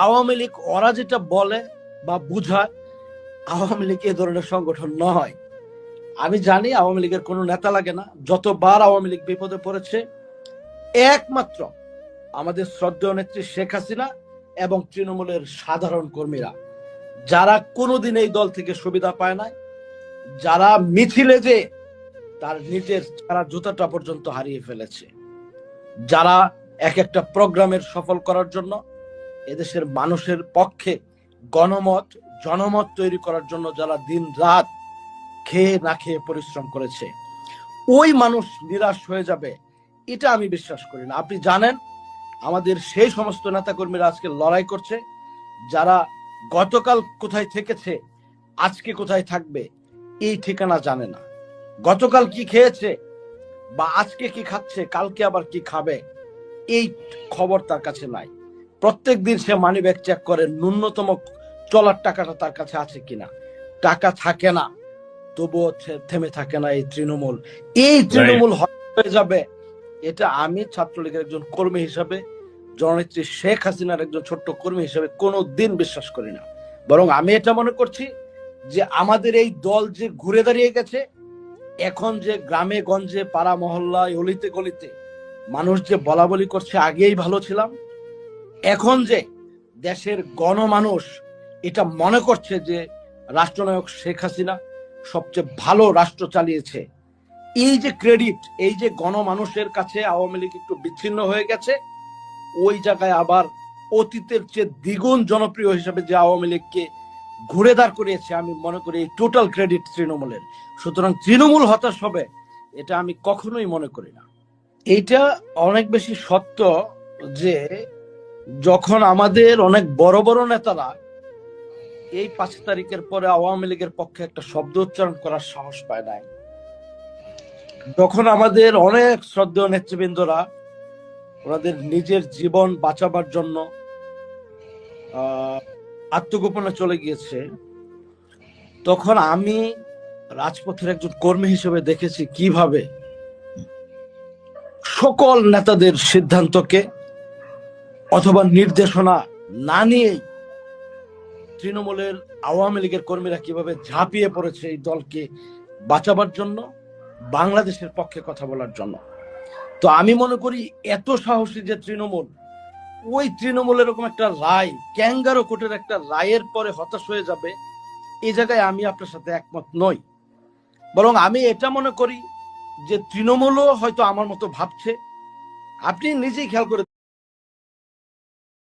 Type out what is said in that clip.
আওয়ামী লীগ ওরা যেটা বলে বা বুঝায়, আওয়ামী লীগ এ ধরনের সংগঠন নয়। আমি জানি আওয়ামী লীগের কোনো নেতা লাগে না। যতবার আওয়ামী লীগ বিপদে পড়েছে, একমাত্র আমাদের শ্রদ্ধেয় নেত্রী শেখ হাসিনা এবং তৃণমূলের সাধারণ কর্মীরা, যারা কোনোদিন এই দল থেকে সুবিধা পায় নাই, যারা মিছিলে যে তার নিজের সারা জুতাটা পর্যন্ত হারিয়ে ফেলেছে, যারা এক একটা প্রোগ্রামের সফল করার জন্য এদেশের মানুষের পক্ষে গণমত জনমত তৈরি করার জন্য যারা দিন রাত খেয়ে না খেয়ে পরিশ্রম করেছে, ওই মানুষ নিরাশ হয়ে যাবে এটা আমি বিশ্বাস করি না। আপনি জানেন আমাদের সেই সমস্ত নেতাকর্মীরা আজকে লড়াই করছে, যারা গতকাল কোথায় থেকেছে আজকে কোথায় থাকবে এই ঠিকানা জানে না। গতকাল কি খেয়েছে বা আজকে কি খাচ্ছে, কালকে আবার কি খাবে এই খবর তার কাছে নাই। প্রত্যেক দিন সে মানি ব্যাগ চেক করে ন্যূনতম চলার টাকাটা তার কাছে আছে কিনা। টাকা থাকে না, তবুও থেমে থাকে না এই তৃণমূল। এই তৃণমূল হয়ে যাবে এটা আমি ছাত্রলীগের একজন কর্মী হিসাবে, জননেত্রী শেখ হাসিনার একজন ছোট্ট কর্মী হিসাবে কোনো দিন বিশ্বাস করি না। বরং আমি এটা মনে করছি যে আমাদের এই দল যে ঘুরে দাঁড়িয়ে গেছে, এখন যে গ্রামে গঞ্জে পাড়া মহল্লায় অলিতে গলিতে মানুষ যে বলা বলি করছে আগেই ভালো ছিলাম, এখন যে দেশের গণমানুষ এটা মনে করছে যে রাষ্ট্রনায়ক শেখ হাসিনা সবচেয়ে ভালো রাষ্ট্র চালিয়েছে, এই যে ক্রেডিট, এই যে গণমানুষের কাছে আওয়ামী লীগ একটু বিচ্ছিন্ন হয়ে গেছে, ওই জায়গায় আবার অতীতের চেয়ে দ্বিগুণ জনপ্রিয় হিসেবে যে আওয়ামী লীগকে ঘুরে দাঁড় করিয়েছে, আমি মনে করি এই টোটাল ক্রেডিট তৃণমূলের। সুতরাং তৃণমূল হতাশ হবে এটা আমি কখনোই মনে করি না। এইটা অনেক বেশি সত্য যে যখন আমাদের অনেক বড় বড় নেতারা এই 5 তারিখের পরে আওয়ামী লীগের পক্ষে একটা শব্দ উচ্চারণ করার সাহস পায় নাই, যখন আমাদের অনেক শ্রদ্ধেয় নেতৃবৃন্দরা ওনাদের নিজের জীবন বাঁচাবার জন্য আত্মগোপনে চলে গিয়েছে, তখন আমি রাজপথের একজন কর্মী হিসেবে দেখেছি কিভাবে সকল নেতাদের সিদ্ধান্তকে অথবা নির্দেশনা না নিয়েই তৃণমূলের আওয়ামী লীগের কর্মীরা কিভাবে ঝাঁপিয়ে পড়েছে এই দলকে বাঁচাবার জন্য, বাংলাদেশের পক্ষে কথা বলার জন্য। তো আমি মনে করি এত সাহসী যে তৃণমূল, ওই তৃণমূল এরকম একটা রায়, ক্যাঙ্গারো কোর্টের একটা রায়ের পরে হতাশ হয়ে যাবে, এই জায়গায় আমি আপনার সাথে একমত নই। বরং আমি এটা মনে করি যে তৃণমূলও হয়তো আমার মতো ভাবছে। আপনি নিজেই খেয়াল করে